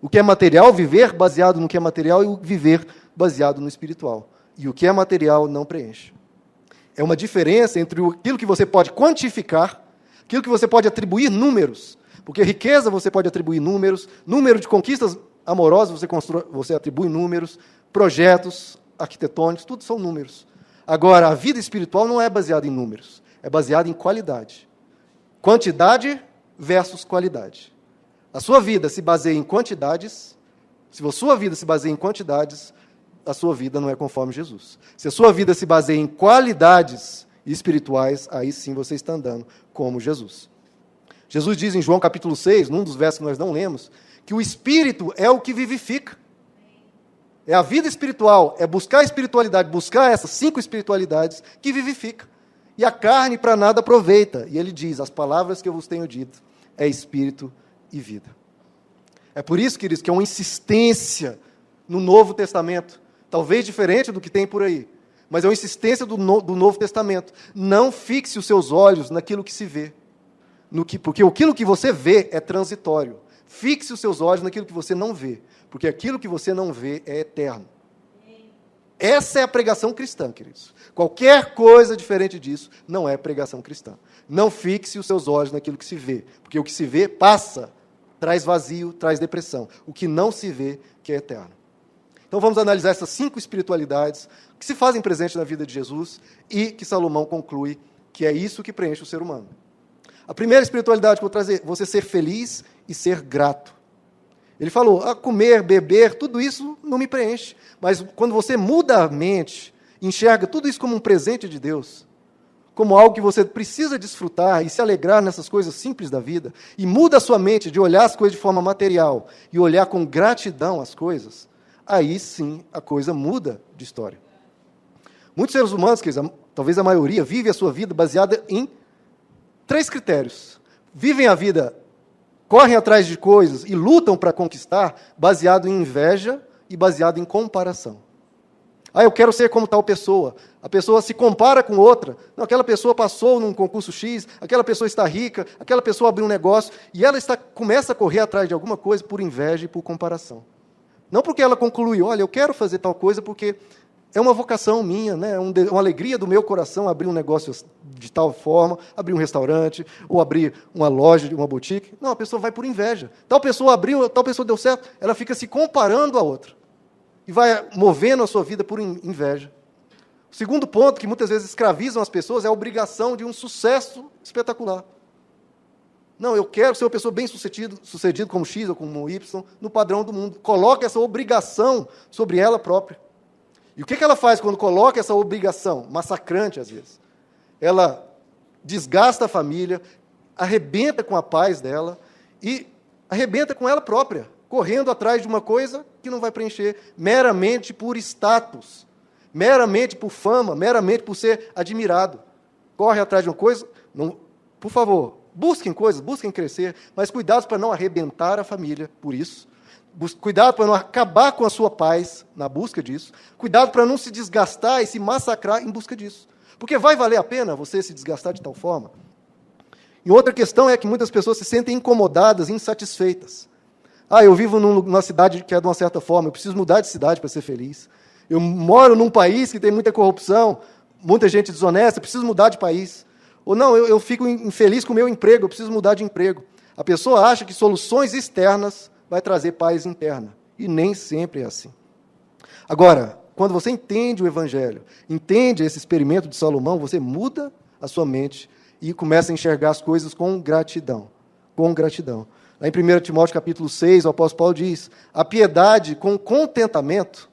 O que é material, viver baseado no que é material, e o viver baseado no espiritual. E o que é material não preenche. É uma diferença entre aquilo que você pode quantificar, aquilo que você pode atribuir números. Porque riqueza você pode atribuir números, número de conquistas amorosas você atribui números, projetos arquitetônicos, tudo são números. Agora, a vida espiritual não é baseada em números, é baseada em qualidade. Quantidade versus qualidade. A sua vida se baseia em quantidades, se a sua vida se baseia em quantidades, a sua vida não é conforme Jesus. Se a sua vida se baseia em qualidades espirituais, aí sim você está andando como Jesus. Jesus diz em João capítulo 6, num dos versos que nós não lemos, que o Espírito é o que vivifica. É a vida espiritual, é buscar a espiritualidade, buscar essas 5 espiritualidades que vivifica. E a carne para nada aproveita. E ele diz, as palavras que eu vos tenho dito é Espírito e vida. É por isso, queridos, que é uma insistência no Novo Testamento, talvez diferente do que tem por aí, mas é uma insistência do Novo Testamento. Não fixe os seus olhos naquilo que se vê, porque aquilo que você vê é transitório. Fixe os seus olhos naquilo que você não vê, porque aquilo que você não vê é eterno. Essa é a pregação cristã, queridos. Qualquer coisa diferente disso não é pregação cristã. Não fixe os seus olhos naquilo que se vê, porque o que se vê passa, traz vazio, traz depressão. O que não se vê, que é eterno. Então vamos analisar essas 5 espiritualidades que se fazem presente na vida de Jesus e que Salomão conclui que é isso que preenche o ser humano. A primeira espiritualidade que eu vou trazer, você ser feliz e ser grato. Ele falou, comer, beber, tudo isso não me preenche. Mas quando você muda a mente, enxerga tudo isso como um presente de Deus, como algo que você precisa desfrutar e se alegrar nessas coisas simples da vida, e muda a sua mente de olhar as coisas de forma material e olhar com gratidão as coisas, aí sim a coisa muda de história. Muitos seres humanos, talvez a maioria, vive a sua vida baseada em 3 critérios. Vivem a vida, correm atrás de coisas e lutam para conquistar, baseado em inveja e baseado em comparação. Eu quero ser como tal pessoa. A pessoa se compara com outra. Não, aquela pessoa passou num concurso X, aquela pessoa está rica, aquela pessoa abriu um negócio, e ela começa a correr atrás de alguma coisa por inveja e por comparação. Não porque ela conclui, olha, eu quero fazer tal coisa porque é uma vocação minha, né? É uma alegria do meu coração abrir um negócio de tal forma, abrir um restaurante, ou abrir uma loja, uma boutique. Não, a pessoa vai por inveja. Tal pessoa abriu, tal pessoa deu certo, ela fica se comparando a outra. E vai movendo a sua vida por inveja. O segundo ponto, que muitas vezes escravizam as pessoas, é a obrigação de um sucesso espetacular. Não, eu quero ser uma pessoa bem-sucedida como X ou como Y, no padrão do mundo. Coloca essa obrigação sobre ela própria. E o que ela faz quando coloca essa obrigação? Massacrante, às vezes. Ela desgasta a família, arrebenta com a paz dela e arrebenta com ela própria, correndo atrás de uma coisa que não vai preencher, meramente por status, meramente por fama, meramente por ser admirado. Corre atrás de uma coisa, não, por favor, busquem coisas, busquem crescer, mas cuidado para não arrebentar a família por isso. Cuidado para não acabar com a sua paz na busca disso. Cuidado para não se desgastar e se massacrar em busca disso. Porque vai valer a pena você se desgastar de tal forma? E outra questão é que muitas pessoas se sentem incomodadas, insatisfeitas. Eu vivo numa cidade que é de uma certa forma, eu preciso mudar de cidade para ser feliz. Eu moro num país que tem muita corrupção, muita gente desonesta, eu preciso mudar de país. Ou não, eu fico infeliz com o meu emprego, eu preciso mudar de emprego. A pessoa acha que soluções externas vai trazer paz interna. E nem sempre é assim. Agora, quando você entende o Evangelho, entende esse experimento de Salomão, você muda a sua mente e começa a enxergar as coisas com gratidão. Com gratidão. Lá em 1 Timóteo capítulo 6, o apóstolo Paulo diz, a piedade com contentamento.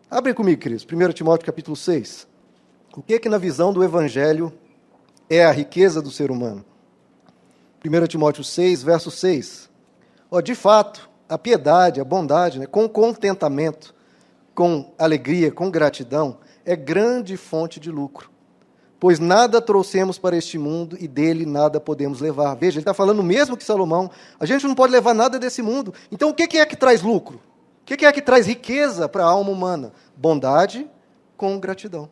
Abrem comigo, queridos, 1 Timóteo capítulo 6. O que na visão do Evangelho é a riqueza do ser humano? 1 Timóteo 6, verso 6. De fato, a piedade, a bondade, com contentamento, com alegria, com gratidão, é grande fonte de lucro. Pois nada trouxemos para este mundo e dele nada podemos levar. Veja, ele está falando mesmo que Salomão, a gente não pode levar nada desse mundo. Então, o que é que traz lucro? O que é que traz riqueza para a alma humana? Bondade com gratidão.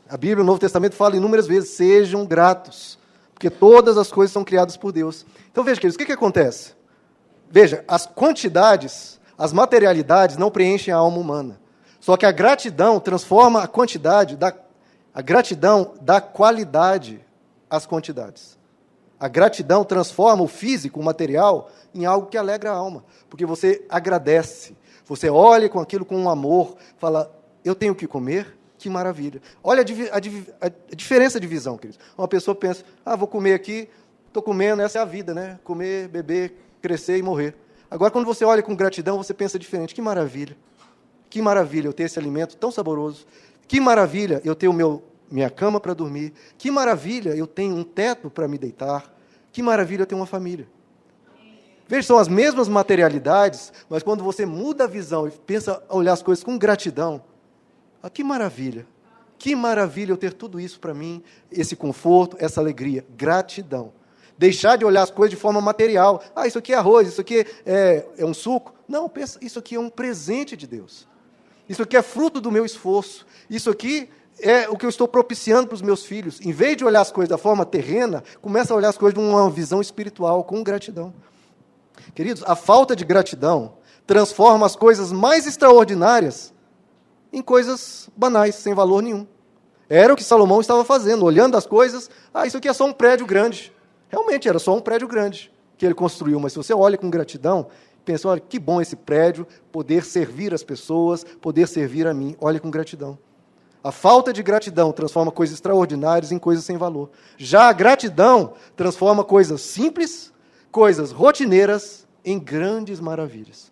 A Bíblia, o Novo Testamento, fala inúmeras vezes, sejam gratos, porque todas as coisas são criadas por Deus. Então, veja, queridos, o que acontece? Veja, as quantidades, as materialidades não preenchem a alma humana. Só que a gratidão transforma a quantidade, a gratidão dá qualidade às quantidades. A gratidão transforma o físico, o material, em algo que alegra a alma. Porque você agradece, você olha com aquilo com um amor, fala, eu tenho o que comer? Que maravilha. Olha a diferença de visão, queridos. Uma pessoa pensa, vou comer aqui, estou comendo, essa é a vida, né? Comer, beber, crescer e morrer. Agora, quando você olha com gratidão, você pensa diferente. Que maravilha eu ter esse alimento tão saboroso. Que maravilha eu ter minha cama para dormir. Que maravilha eu tenho um teto para me deitar. Que maravilha eu ter uma família. Veja, são as mesmas materialidades, mas quando você muda a visão e pensa a olhar as coisas com gratidão, que maravilha eu ter tudo isso para mim, esse conforto, essa alegria, gratidão. Deixar de olhar as coisas de forma material. Isso aqui é arroz, isso aqui é um suco. Não, pensa, isso aqui é um presente de Deus. Isso aqui é fruto do meu esforço. Isso aqui é o que eu estou propiciando para os meus filhos. Em vez de olhar as coisas da forma terrena, começa a olhar as coisas de uma visão espiritual, com gratidão. Queridos, a falta de gratidão transforma as coisas mais extraordinárias em coisas banais, sem valor nenhum. Era o que Salomão estava fazendo, olhando as coisas, isso aqui é só um prédio grande. Realmente, era só um prédio grande que ele construiu, mas se você olha com gratidão, pensa, olha, que bom esse prédio, poder servir as pessoas, poder servir a mim, olha com gratidão. A falta de gratidão transforma coisas extraordinárias em coisas sem valor. Já a gratidão transforma coisas simples, coisas rotineiras, em grandes maravilhas.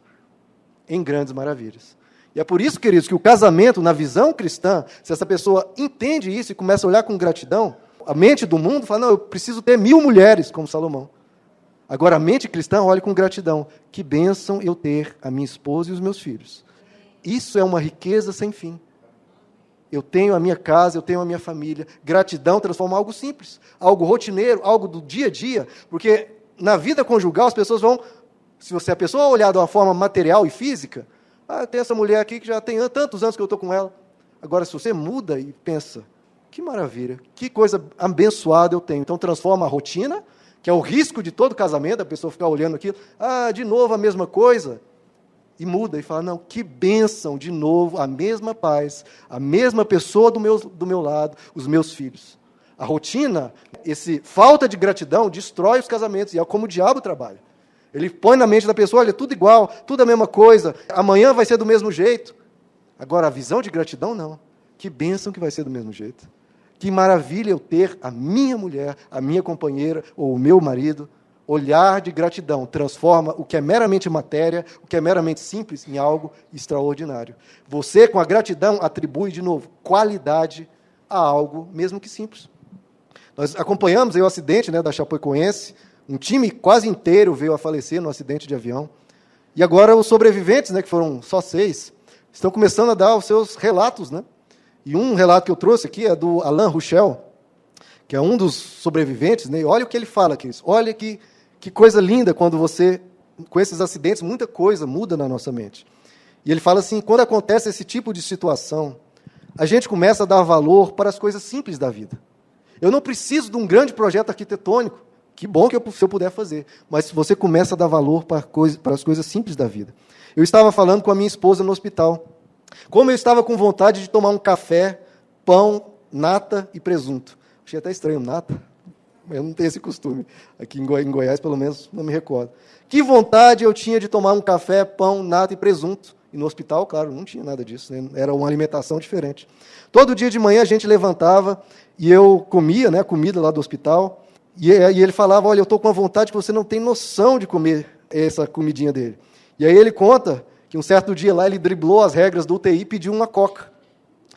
Em grandes maravilhas. E é por isso, queridos, que o casamento, na visão cristã, se essa pessoa entende isso e começa a olhar com gratidão, a mente do mundo fala, não, eu preciso ter 1000 mulheres, como Salomão. Agora, a mente cristã olha com gratidão. Que bênção eu ter a minha esposa e os meus filhos. Isso é uma riqueza sem fim. Eu tenho a minha casa, eu tenho a minha família. Gratidão transforma algo simples, algo rotineiro, algo do dia a dia, porque na vida conjugal as pessoas vão, se você a pessoa olhar de uma forma material e física, tem essa mulher aqui que já tem tantos anos que eu estou com ela. Agora, se você muda e pensa, que maravilha, que coisa abençoada eu tenho. Então, transforma a rotina, que é o risco de todo casamento, a pessoa ficar olhando aquilo, de novo a mesma coisa, e muda e fala, não, que bênção, de novo, a mesma paz, a mesma pessoa do meu lado, os meus filhos. A rotina, falta de gratidão, destrói os casamentos, e é como o diabo trabalha. Ele põe na mente da pessoa, olha, tudo igual, tudo a mesma coisa, amanhã vai ser do mesmo jeito. Agora, a visão de gratidão, não. Que bênção que vai ser do mesmo jeito. Que maravilha eu ter a minha mulher, a minha companheira, ou o meu marido. Olhar de gratidão transforma o que é meramente matéria, o que é meramente simples, em algo extraordinário. Você, com a gratidão, atribui, de novo, qualidade a algo, mesmo que simples. Nós acompanhamos aí o acidente da Chapecoense, um time quase inteiro veio a falecer no acidente de avião. E agora os sobreviventes, que foram só 6, estão começando a dar os seus relatos. E um relato que eu trouxe aqui é do Alain Rouchel, que é um dos sobreviventes. E olha o que ele fala, queridos. Olha que coisa linda quando você, com esses acidentes, muita coisa muda na nossa mente. E ele fala assim, quando acontece esse tipo de situação, a gente começa a dar valor para as coisas simples da vida. Eu não preciso de um grande projeto arquitetônico. Que bom se eu puder fazer. Mas se você começa a dar valor para as coisas simples da vida. Eu estava falando com a minha esposa no hospital. Como eu estava com vontade de tomar um café, pão, nata e presunto. Achei até estranho, nata. Eu não tenho esse costume. Aqui em Goiás, pelo menos, não me recordo. Que vontade eu tinha de tomar um café, pão, nata e presunto. E no hospital, claro, não tinha nada disso. Era uma alimentação diferente. Todo dia de manhã a gente levantava e eu comia a comida lá do hospital. E ele falava, olha, eu estou com uma vontade que você não tem noção de comer essa comidinha dele. E aí ele conta que um certo dia lá ele driblou as regras do UTI e pediu uma coca.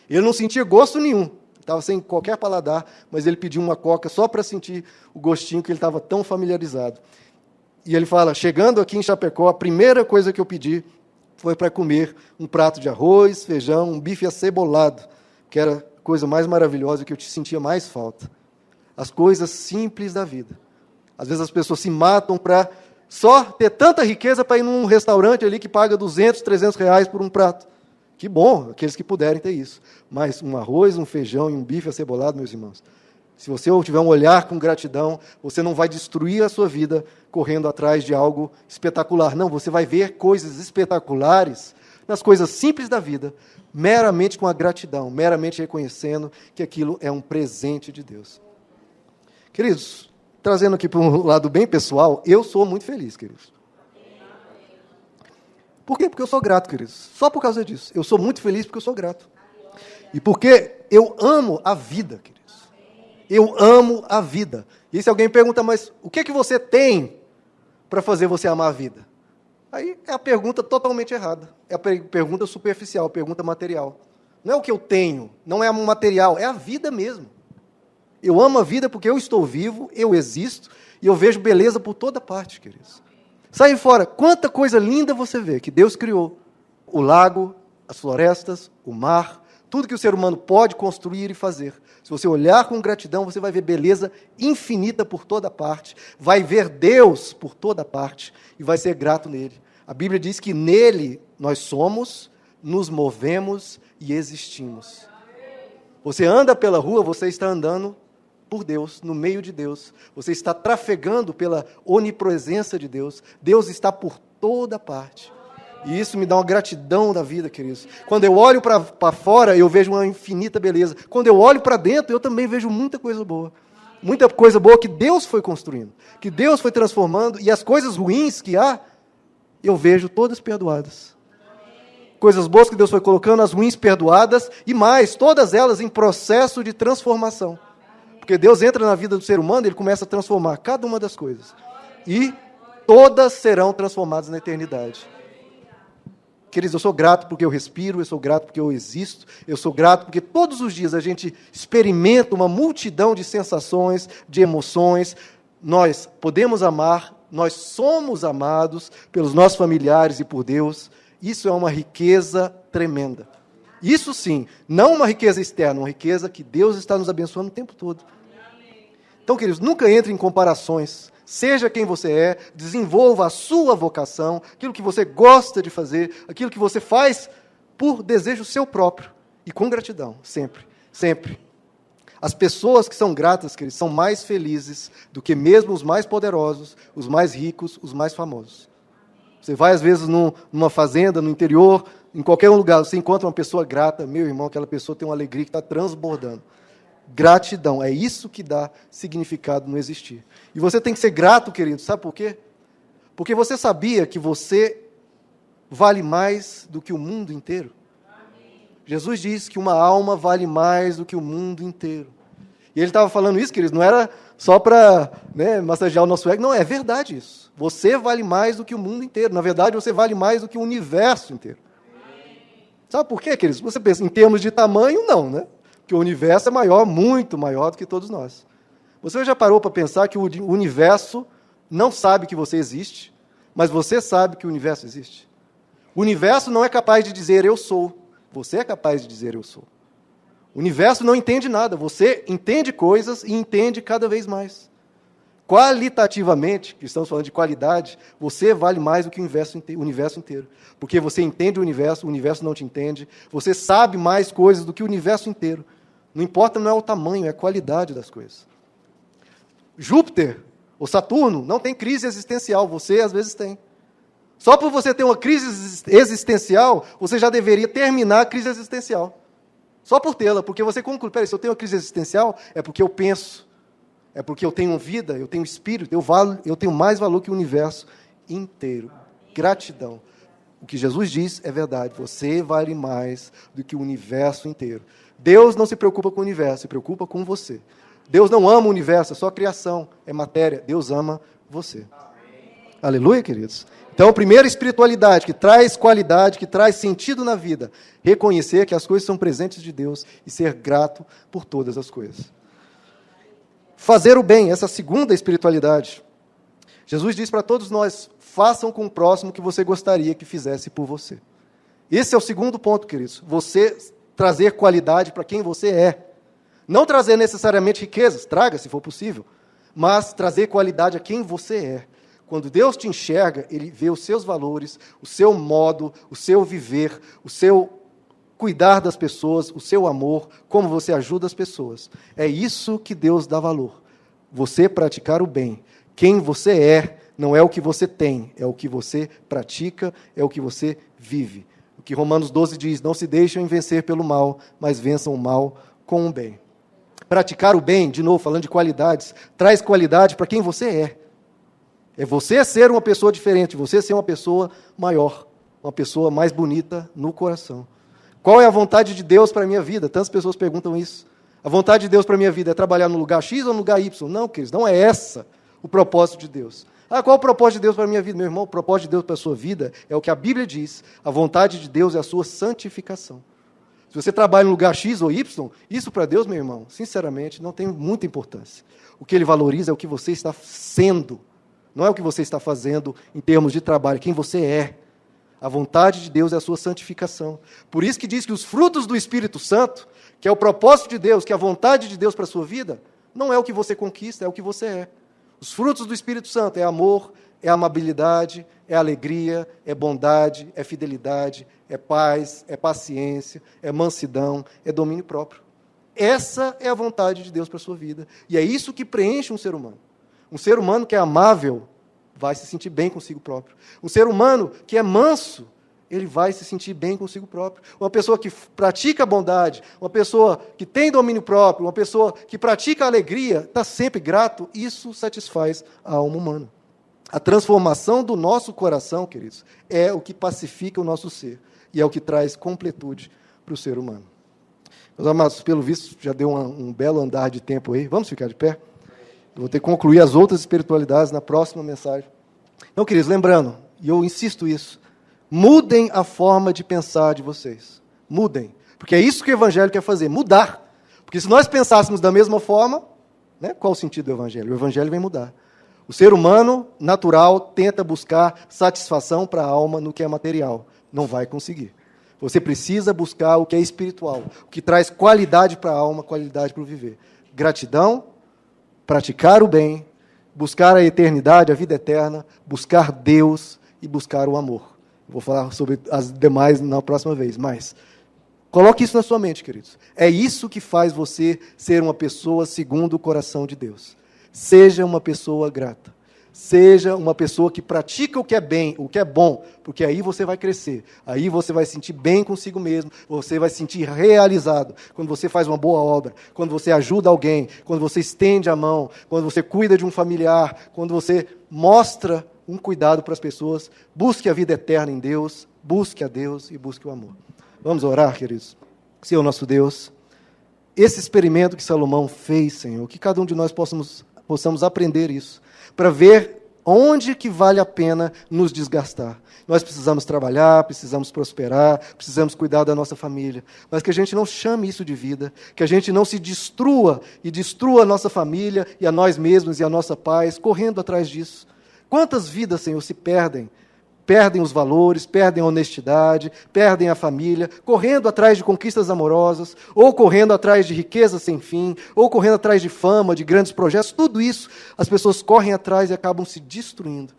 Ele não sentia gosto nenhum, estava sem qualquer paladar, mas ele pediu uma coca só para sentir o gostinho que ele estava tão familiarizado. E ele fala, chegando aqui em Chapecó, a primeira coisa que eu pedi foi para comer um prato de arroz, feijão, um bife acebolado, que era a coisa mais maravilhosa que eu sentia mais falta. As coisas simples da vida. Às vezes as pessoas se matam para só ter tanta riqueza para ir num restaurante ali que paga 200, 300 reais por um prato. Que bom, aqueles que puderem ter isso. Mas um arroz, um feijão e um bife acebolado, meus irmãos, se você tiver um olhar com gratidão, você não vai destruir a sua vida correndo atrás de algo espetacular. Não, você vai ver coisas espetaculares nas coisas simples da vida, meramente com a gratidão, meramente reconhecendo que aquilo é um presente de Deus. Queridos, trazendo aqui para um lado bem pessoal, eu sou muito feliz, queridos. Por quê? Porque eu sou grato, queridos. Só por causa disso. Eu sou muito feliz porque eu sou grato. E porque eu amo a vida, queridos. Eu amo a vida. E se alguém pergunta, mas o que é que você tem para fazer você amar a vida? Aí é a pergunta totalmente errada. É a pergunta superficial, a pergunta material. Não é o que eu tenho, não é o material, é a vida mesmo. Eu amo a vida porque eu estou vivo, eu existo, e eu vejo beleza por toda parte, queridos. Sai fora. Quanta coisa linda você vê que Deus criou. O lago, as florestas, o mar, tudo que o ser humano pode construir e fazer. Se você olhar com gratidão, você vai ver beleza infinita por toda parte, vai ver Deus por toda parte e vai ser grato nele. A Bíblia diz que nele nós somos, nos movemos e existimos. Você anda pela rua, você está andando por Deus, no meio de Deus. Você está trafegando pela onipresença de Deus. Deus está por toda parte. E isso me dá uma gratidão da vida, queridos. Quando eu olho para fora, eu vejo uma infinita beleza. Quando eu olho para dentro, eu também vejo muita coisa boa. Muita coisa boa que Deus foi construindo, que Deus foi transformando, e as coisas ruins que há, eu vejo todas perdoadas. Coisas boas que Deus foi colocando, as ruins perdoadas, e mais, todas elas em processo de transformação. Porque Deus entra na vida do ser humano, Ele começa a transformar cada uma das coisas. E todas serão transformadas na eternidade. Queridos, eu sou grato porque eu respiro, eu sou grato porque eu existo, eu sou grato porque todos os dias a gente experimenta uma multidão de sensações, de emoções. Nós podemos amar, nós somos amados pelos nossos familiares e por Deus. Isso é uma riqueza tremenda. Isso sim, não uma riqueza externa, uma riqueza que Deus está nos abençoando o tempo todo. Então, queridos, nunca entre em comparações. Seja quem você é, desenvolva a sua vocação, aquilo que você gosta de fazer, aquilo que você faz por desejo seu próprio e com gratidão, sempre, sempre. As pessoas que são gratas, queridos, são mais felizes do que mesmo os mais poderosos, os mais ricos, os mais famosos. Você vai, às vezes, numa fazenda, no interior, em qualquer lugar, você encontra uma pessoa grata, meu irmão, aquela pessoa tem uma alegria que está transbordando. Gratidão, é isso que dá significado no existir. E você tem que ser grato, querido, sabe por quê? Porque você sabia que você vale mais do que o mundo inteiro. Jesus disse que uma alma vale mais do que o mundo inteiro. E ele estava falando isso, queridos, não era só para massagear o nosso ego, não, é verdade isso. Você vale mais do que o mundo inteiro. Na verdade, você vale mais do que o universo inteiro. Sabe por quê, queridos? Você pensa, em termos de tamanho, não, né? Porque o universo é maior, muito maior do que todos nós. Você já parou para pensar que o universo não sabe que você existe, mas você sabe que o universo existe? O universo não é capaz de dizer eu sou. Você é capaz de dizer eu sou. O universo não entende nada. Você entende coisas e entende cada vez mais. Qualitativamente, que estamos falando de qualidade, você vale mais do que o universo inteiro. Porque você entende o universo não te entende. Você sabe mais coisas do que o universo inteiro. Não importa, não é o tamanho, é a qualidade das coisas. Júpiter, ou Saturno, não tem crise existencial. Você, às vezes, tem. Só por você ter uma crise existencial, você já deveria terminar a crise existencial. Só por tê-la, porque você conclui, peraí, se eu tenho uma crise existencial, é porque eu penso, é porque eu tenho vida, eu tenho espírito, eu tenho mais valor que o universo inteiro. Gratidão. O que Jesus diz é verdade, você vale mais do que o universo inteiro. Deus não se preocupa com o universo, se preocupa com você. Deus não ama o universo, é só criação, é matéria. Deus ama você. Amém. Aleluia, queridos? Então, a primeira espiritualidade que traz qualidade, que traz sentido na vida, reconhecer que as coisas são presentes de Deus e ser grato por todas as coisas. Fazer o bem, essa segunda espiritualidade. Jesus diz para todos nós, façam com o próximo o que você gostaria que fizesse por você. Esse é o segundo ponto, queridos. Você trazer qualidade para quem você é. Não trazer necessariamente riquezas, traga se for possível, mas trazer qualidade a quem você é. Quando Deus te enxerga, Ele vê os seus valores, o seu modo, o seu viver, o seu cuidar das pessoas, o seu amor, como você ajuda as pessoas. É isso que Deus dá valor. Você praticar o bem. Quem você é não é o que você tem, é o que você pratica, é o que você vive. O que Romanos 12 diz, não se deixem vencer pelo mal, mas vençam o mal com o bem. Praticar o bem, de novo, falando de qualidades, traz qualidade para quem você é. É você ser uma pessoa diferente, você ser uma pessoa maior, uma pessoa mais bonita no coração. Qual é a vontade de Deus para a minha vida? Tantas pessoas perguntam isso. A vontade de Deus para a minha vida é trabalhar no lugar X ou no lugar Y? Não, queridos, não é essa o propósito de Deus. Qual é o propósito de Deus para a minha vida? Meu irmão, o propósito de Deus para a sua vida é o que a Bíblia diz. A vontade de Deus é a sua santificação. Se você trabalha no lugar X ou Y, isso para Deus, meu irmão, sinceramente, não tem muita importância. O que Ele valoriza é o que você está sendo Não é o que você está fazendo em termos de trabalho, quem você é. A vontade de Deus é a sua santificação. Por isso que diz que os frutos do Espírito Santo, que é o propósito de Deus, que é a vontade de Deus para a sua vida, não é o que você conquista, é o que você é. Os frutos do Espírito Santo é amor, é amabilidade, é alegria, é bondade, é fidelidade, é paz, é paciência, é mansidão, é domínio próprio. Essa é a vontade de Deus para a sua vida. E é isso que preenche um ser humano. Um ser humano que é amável vai se sentir bem consigo próprio. Um ser humano que é manso, ele vai se sentir bem consigo próprio. Uma pessoa que pratica a bondade, uma pessoa que tem domínio próprio, uma pessoa que pratica a alegria, está sempre grato, isso satisfaz a alma humana. A transformação do nosso coração, queridos, é o que pacifica o nosso ser e é o que traz completude para o ser humano. Meus amados, pelo visto, já deu um belo andar de tempo aí. Vamos ficar de pé? Eu vou ter que concluir as outras espiritualidades na próxima mensagem. Então, queridos, lembrando, e eu insisto isso, mudem a forma de pensar de vocês. Mudem. Porque é isso que o Evangelho quer fazer, mudar. Porque se nós pensássemos da mesma forma, né, qual o sentido do Evangelho? O Evangelho vem mudar. O ser humano natural tenta buscar satisfação para a alma no que é material. Não vai conseguir. Você precisa buscar o que é espiritual, o que traz qualidade para a alma, qualidade para o viver. Gratidão, praticar o bem, buscar a eternidade, a vida eterna, buscar Deus e buscar o amor. Vou falar sobre as demais na próxima vez, mas coloque isso na sua mente, queridos. É isso que faz você ser uma pessoa segundo o coração de Deus. Seja uma pessoa grata. Seja uma pessoa que pratica o que é bem, o que é bom, porque aí você vai crescer, aí você vai se sentir bem consigo mesmo, você vai se sentir realizado quando você faz uma boa obra, quando você ajuda alguém, quando você estende a mão, quando você cuida de um familiar, quando você mostra um cuidado para as pessoas. Busque a vida eterna em Deus, busque a Deus e busque o amor. Vamos orar, queridos. Senhor nosso Deus, esse experimento que Salomão fez, Senhor, que cada um de nós possamos aprender isso, para ver onde que vale a pena nos desgastar. Nós precisamos trabalhar, precisamos prosperar, precisamos cuidar da nossa família, mas que a gente não chame isso de vida, que a gente não se destrua e destrua a nossa família e a nós mesmos e a nossa paz, correndo atrás disso. Quantas vidas, Senhor, se perdem? Perdem os valores, perdem a honestidade, perdem a família, correndo atrás de conquistas amorosas, ou correndo atrás de riqueza sem fim, ou correndo atrás de fama, de grandes projetos. Tudo isso, as pessoas correm atrás e acabam se destruindo.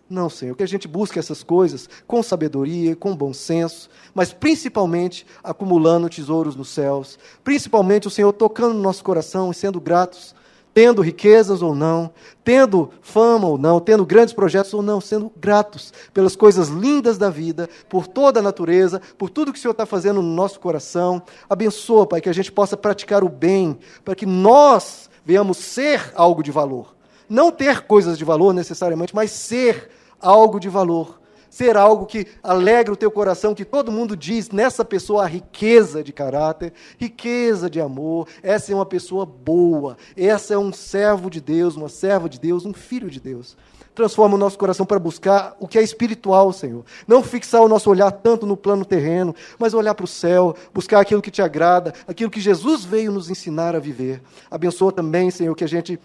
Não, Senhor, que a gente busque essas coisas com sabedoria, com bom senso, mas principalmente acumulando tesouros nos céus, principalmente o Senhor tocando no nosso coração e sendo gratos, tendo riquezas ou não, tendo fama ou não, tendo grandes projetos ou não, sendo gratos pelas coisas lindas da vida, por toda a natureza, por tudo que o Senhor está fazendo no nosso coração. Abençoa, Pai, que a gente possa praticar o bem, para que nós venhamos ser algo de valor. Não ter coisas de valor necessariamente, mas ser algo de valor. Ser algo que alegra o teu coração, que todo mundo diz, nessa pessoa há riqueza de caráter, riqueza de amor, essa é uma pessoa boa, essa é um servo de Deus, uma serva de Deus, um filho de Deus. Transforma o nosso coração para buscar o que é espiritual, Senhor. Não fixar o nosso olhar tanto no plano terreno, mas olhar para o céu, buscar aquilo que te agrada, aquilo que Jesus veio nos ensinar a viver. Abençoa também, Senhor, que a gente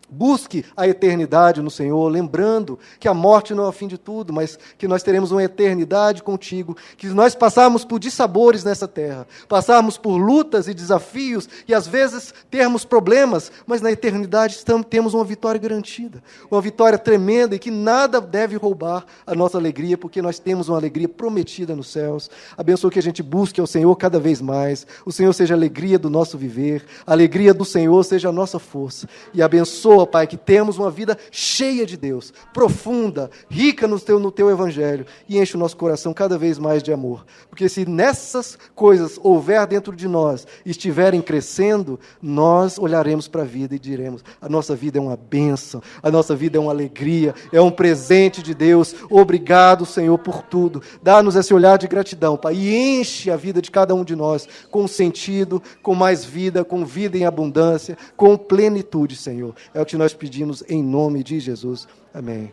busque a eternidade no Senhor, lembrando que a morte não é o fim de tudo, mas que nós teremos uma eternidade contigo, que nós passarmos por dissabores nessa terra, passarmos por lutas e desafios, e às vezes termos problemas, mas na eternidade temos uma vitória garantida, uma vitória tremenda, e que nada deve roubar a nossa alegria, porque nós temos uma alegria prometida nos céus. Abençoa que a gente busque ao Senhor cada vez mais, o Senhor seja a alegria do nosso viver, a alegria do Senhor seja a nossa força, e abençoa, Pai, que temos uma vida cheia de Deus, profunda, rica no teu Evangelho, e enche o nosso coração cada vez mais de amor. Porque se nessas coisas houver dentro de nós, estiverem crescendo, nós olharemos para a vida e diremos, a nossa vida é uma bênção, a nossa vida é uma alegria, é um presente de Deus. Obrigado, Senhor, por tudo. Dá-nos esse olhar de gratidão, Pai, e enche a vida de cada um de nós com sentido, com mais vida, com vida em abundância, com plenitude, Senhor. É o que nós pedimos em nome de Jesus. Amém.